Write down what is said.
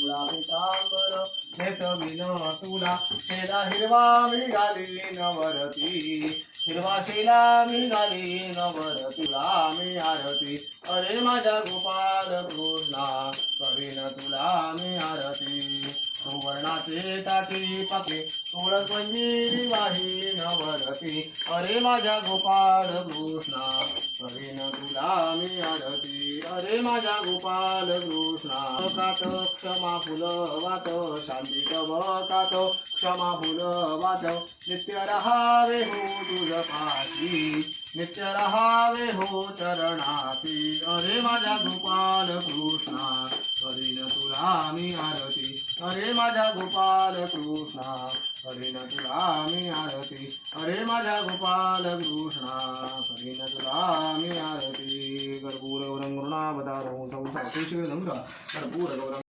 पिवळा पितांबर नेसविन तुला शेला हिरवा मिळाली नवरती हिरवा शेला मिळाली नवरती तुला मी आरती अरे माझ्या गोपाल कृष्णा करीन तुला मी आरती सुवर्णाचे ताटी पाके तुळस मंजिरी वाही नवरती अरे माझ्या गोपाल कृष्णा करीन तुला मी आरती अरे माझ्या गोपाल कृष्णा कात क्षमा फुल वात शांती कवकात क्षमा फुल वात नित्य रहावे हो तुझ पाशी नित्य रहावे हो चरणासी अरे माझ्या गोपाल कृष्णा करीन तुला मी आरती अरे माझ्या गोपाल कृष्णा करीन तुला मी आरती अरे माझ्या गोपाल कृष्णा करीन तुला मी आरती कर्पूर गौरं करुणावतारं सौषधं कर्पूर गौरं